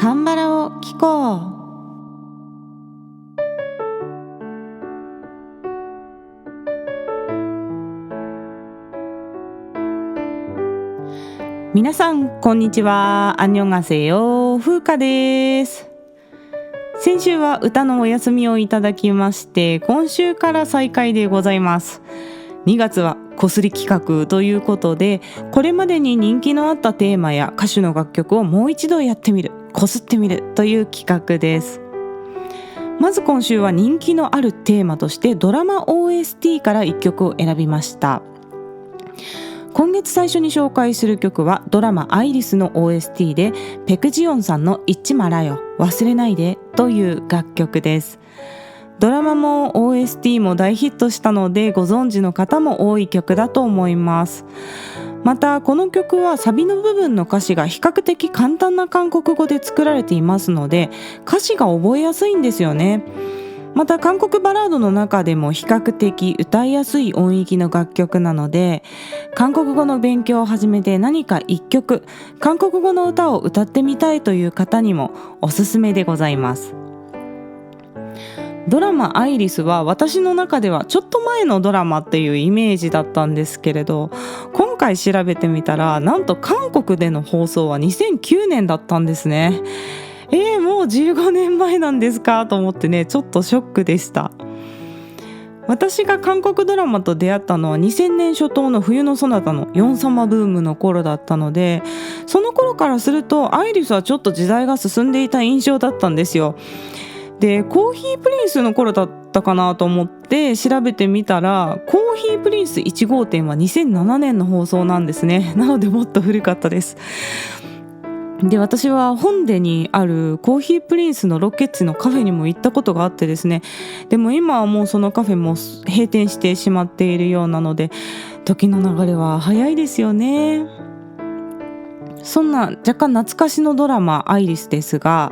カンバラを聞こう。皆さんこんにちは。アンニョンガセヨ、風花です。先週は歌のお休みをいただきまして、今週から再開でございます。2月はこすり企画ということで、これまでに人気のあったテーマや歌手の楽曲をもう一度やってみる、こすってみるという企画です。まず今週は人気のあるテーマとしてドラマ OST から1曲を選びました。今月最初に紹介する曲はドラマアイリスの OST でペクジヨンさんの잊지 말아요忘れないでという楽曲です。ドラマも OST も大ヒットしたのでご存知の方も多い曲だと思います。またこの曲はサビの部分の歌詞が比較的簡単な韓国語で作られていますので歌詞が覚えやすいんですよね。また韓国バラードの中でも比較的歌いやすい音域の楽曲なので、韓国語の勉強を始めて何か一曲韓国語の歌を歌ってみたいという方にもおすすめでございます。ドラマアイリスは私の中ではちょっと前のドラマっていうイメージだったんですけれど、今回調べてみたらなんと韓国での放送は2009年だったんですね。もう15年前なんですかと思ってね、ちょっとショックでした。私が韓国ドラマと出会ったのは2000年初頭の冬のソナタのヨン様ブームの頃だったので、その頃からするとアイリスはちょっと時代が進んでいた印象だったんですよ。で、コーヒープリンスの頃だったかなと思って調べてみたら、コーヒープリンス1号店は2007年の放送なんですね。なのでもっと古かったです。で、私は本出にあるコーヒープリンスのロケ地のカフェにも行ったことがあってですね、でも今はもうそのカフェも閉店してしまっているようなので、時の流れは早いですよね。そんな若干懐かしのドラマアイリスですが、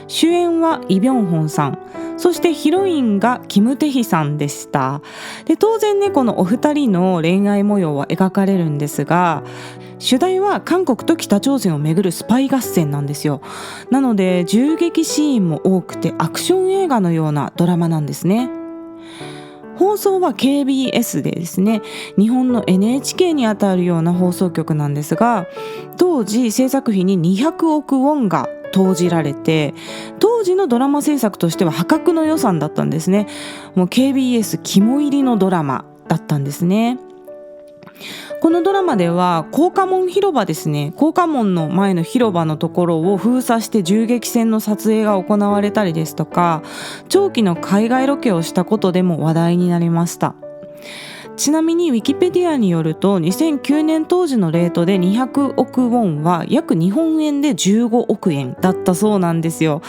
主演はイ・ビョンホンさん、そしてヒロインがキム・テヒさんでした。で、当然ね、このお二人の恋愛模様は描かれるんですが、主題は韓国と北朝鮮をめぐるスパイ合戦なんですよ。なので銃撃シーンも多くてアクション映画のようなドラマなんですね。放送は KBS でですね、日本の NHK にあたるような放送局なんですが、当時制作費に200億ウォンが投じられて、当時のドラマ制作としては破格の予算だったんですね。もう KBS 肝入りのドラマだったんですね。このドラマでは光化門広場ですね、光化門の前の広場のところを封鎖して銃撃戦の撮影が行われたりですとか、長期の海外ロケをしたことでも話題になりました。ちなみにウィキペディアによると2009年当時のレートで200億ウォンは約日本円で15億円だったそうなんですよ。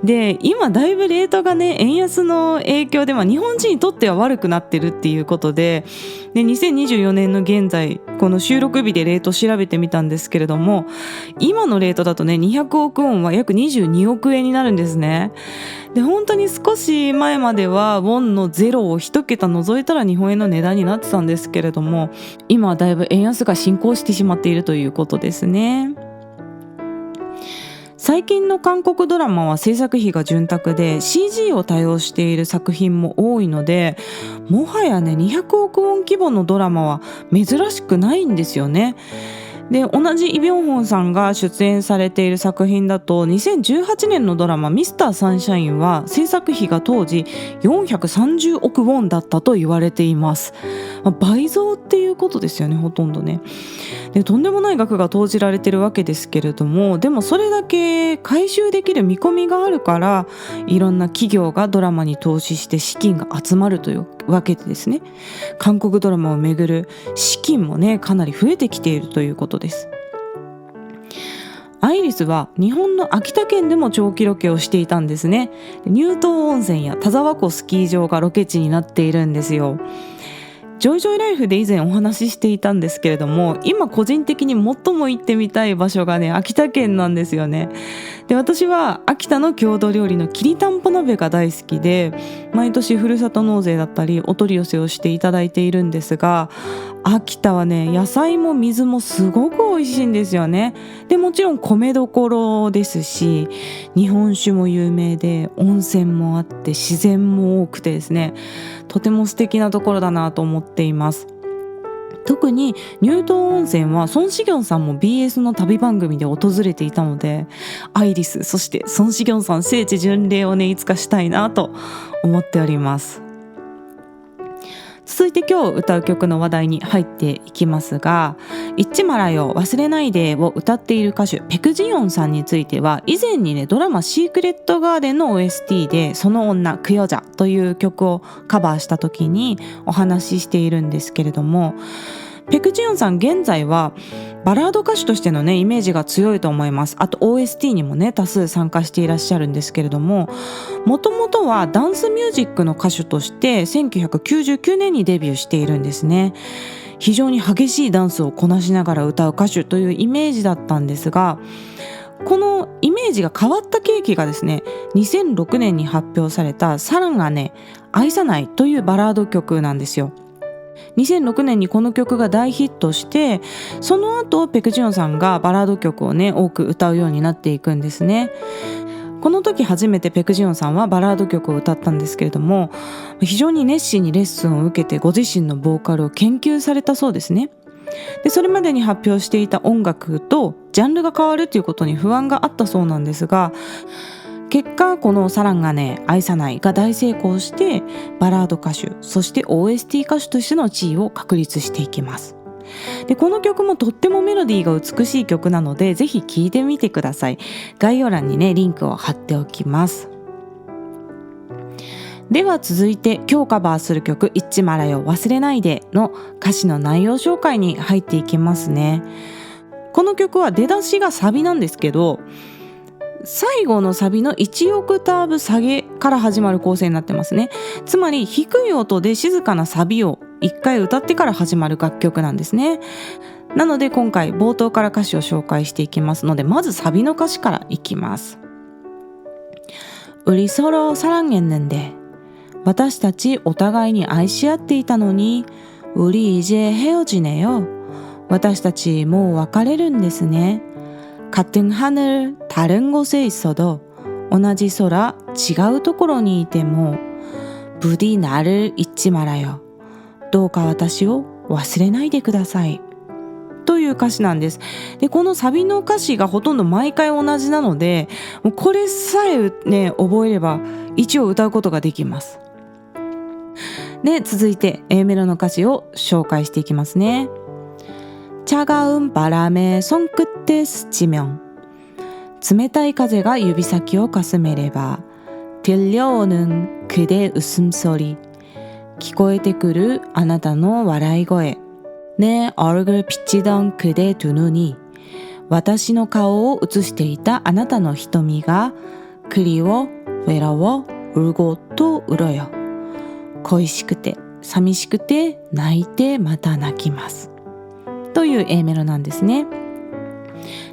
で、今だいぶレートがね、円安の影響で、日本人にとっては悪くなってるっていうことで、2024年の現在この収録日でレート調べてみたんですけれども、今のレートだとね200億ウォンは約22億円になるんですね。で、本当に少し前まではウォンのゼロを一桁除いたら日本円の値段になってたんですけれども、今はだいぶ円安が進行してしまっているということですね。最近の韓国ドラマは制作費が潤沢で CG を多用している作品も多いので、もはやね200億ウォン規模のドラマは珍しくないんですよね。で、同じイ・ビョンホンさんが出演されている作品だと2018年のドラマミスターサンシャインは制作費が当時430億ウォンだったと言われています。倍増っていうことですよね、ほとんどね。で、とんでもない額が投じられてるわけですけれども、でもそれだけ回収できる見込みがあるから、いろんな企業がドラマに投資して資金が集まるというわけでですね、韓国ドラマをめぐる資金もねかなり増えてきているということです。アイリスは日本の秋田県でも長期ロケをしていたんですね。乳頭温泉や田沢湖スキー場がロケ地になっているんですよ。ジョイジョイライフで以前お話ししていたんですけれども、今個人的に最も行ってみたい場所がね、秋田県なんですよね。で、私は秋田の郷土料理のきりたんぽ鍋が大好きで、毎年ふるさと納税だったりお取り寄せをしていただいているんですが、秋田はね、野菜も水もすごく美味しいんですよね。で、もちろん米どころですし、日本酒も有名で、温泉もあって自然も多くてですね、とても素敵なところだなと思っています。特に乳頭温泉は孫子行さんも BS の旅番組で訪れていたので、アイリス、そして孫子行さん聖地巡礼をね、いつかしたいなと思っております。続いて今日歌う曲の話題に入っていきますが、잊지 말아요忘れないでを歌っている歌手ペクジヨンさんについては、以前にね、ドラマシークレットガーデンの OST でその女クヨジャという曲をカバーした時にお話ししているんですけれども、ペクジヨンさん現在はバラード歌手としてのね、イメージが強いと思います。あと OST にもね、多数参加していらっしゃるんですけれども、もともとはダンスミュージックの歌手として1999年にデビューしているんですね。非常に激しいダンスをこなしながら歌う歌手というイメージだったんですが、このイメージが変わった契機がですね、2006年に発表されたサランがね、愛さないというバラード曲なんですよ。2006年にこの曲が大ヒットして、その後ペクジヨンさんがバラード曲をね、多く歌うようになっていくんですね。この時初めてペクジヨンさんはバラード曲を歌ったんですけれども、非常に熱心にレッスンを受けてご自身のボーカルを研究されたそうですね。で、それまでに発表していた音楽とジャンルが変わるということに不安があったそうなんですが、結果このサランがね、愛さないが大成功して、バラード歌手、そして OST 歌手としての地位を確立していきます。で、この曲もとってもメロディーが美しい曲なので、ぜひ聴いてみてください。概要欄にね、リンクを貼っておきます。では続いて今日カバーする曲잊지 말아요忘れないでの歌詞の内容紹介に入っていきますね。この曲は出だしがサビなんですけど、最後のサビの1オクターブ下げから始まる構成になってますね。つまり低い音で静かなサビを1回歌ってから始まる楽曲なんですね。なので今回冒頭から歌詞を紹介していきますので、まずサビの歌詞からいきます。우리 서로 사랑했는데私たちお互いに愛し合っていたのに우리 이제 헤어지네요私たちもう別れるんですね。같은 하늘 다른 곳에 있어도同じ空違うところにいても부디 나를 잊지 말아요どうか私を忘れないでくださいという歌詞なんです。で、このサビの歌詞がほとんど毎回同じなので、もうこれさえね、覚えれば一応歌うことができます。で、続いて A メロの歌詞を紹介していきますね。차가운 바람에 손끝에 스치면冷たい風が指先をかすめれば들려오는 그대 웃음소리聞こえてくるあなたの笑い声내 얼굴 비치던 그대 두 눈이私の顔を映していたあなたの瞳が그리워 외로워 울고 또 울어요恋しくて寂しくて泣いてまた泣きますという A メロなんですね。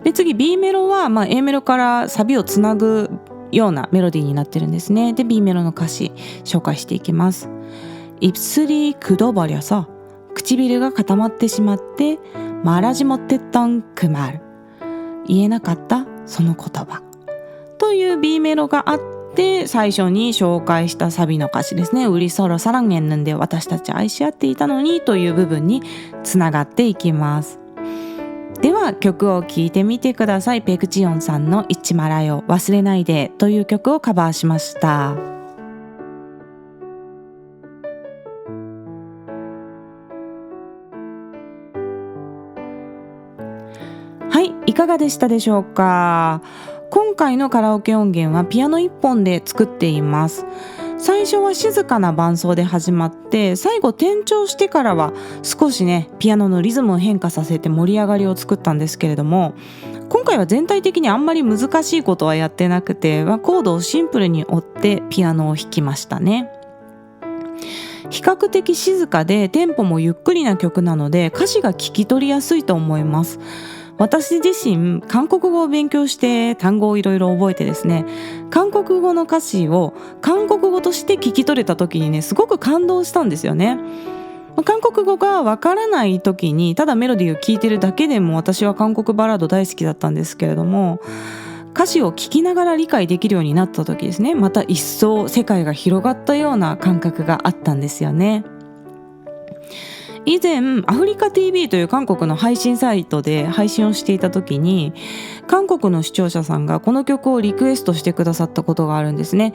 で、次 B メロは、A メロからサビをつなぐようなメロディーになってるんですね。で、B メロの歌詞紹介していきます。입술이 굳어버려서唇が固まってしまって말하지 못했던 그 말言えなかったその言葉という B メロがあって、最初に紹介したサビの歌詞ですね。우리 서로 사랑했는데私たち愛し合っていたのにという部分につながっていきます。では曲を聴いてみてください。ペクジヨンさんの잊지 말아요忘れないでという曲をカバーしました。はい、いかがでしたでしょうか。今回のカラオケ音源はピアノ1本で作っています。最初は静かな伴奏で始まって、最後転調してからは少しね、ピアノのリズムを変化させて盛り上がりを作ったんですけれども、今回は全体的にあんまり難しいことはやってなくて、コードをシンプルに追ってピアノを弾きましたね。比較的静かでテンポもゆっくりな曲なので歌詞が聞き取りやすいと思います。私自身韓国語を勉強して単語をいろいろ覚えてですね、韓国語の歌詞を韓国語として聞き取れた時にね、すごく感動したんですよね。韓国語がわからない時にただメロディーを聞いてるだけでも私は韓国バラード大好きだったんですけれども、歌詞を聞きながら理解できるようになった時ですね、また一層世界が広がったような感覚があったんですよね。以前アフリカ TV という韓国の配信サイトで配信をしていた時に、韓国の視聴者さんがこの曲をリクエストしてくださったことがあるんですね。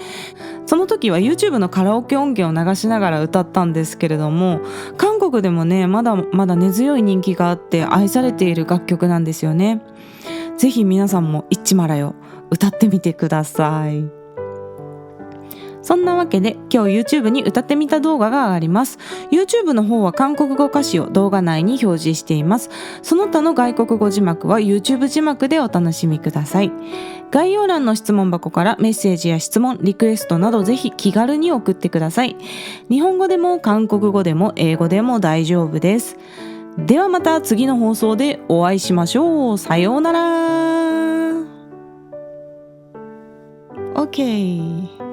その時は YouTube のカラオケ音源を流しながら歌ったんですけれども、韓国でもねまだまだ根強い人気があって愛されている楽曲なんですよね。ぜひ皆さんもイッチマラよ歌ってみてください。そんなわけで今日 YouTube に歌ってみた動画が上がります。 YouTube の方は韓国語歌詞を動画内に表示しています。その他の外国語字幕は YouTube 字幕でお楽しみください。概要欄の質問箱からメッセージや質問、リクエストなどぜひ気軽に送ってください。日本語でも韓国語でも英語でも大丈夫です。ではまた次の放送でお会いしましょう。さようなら。 OK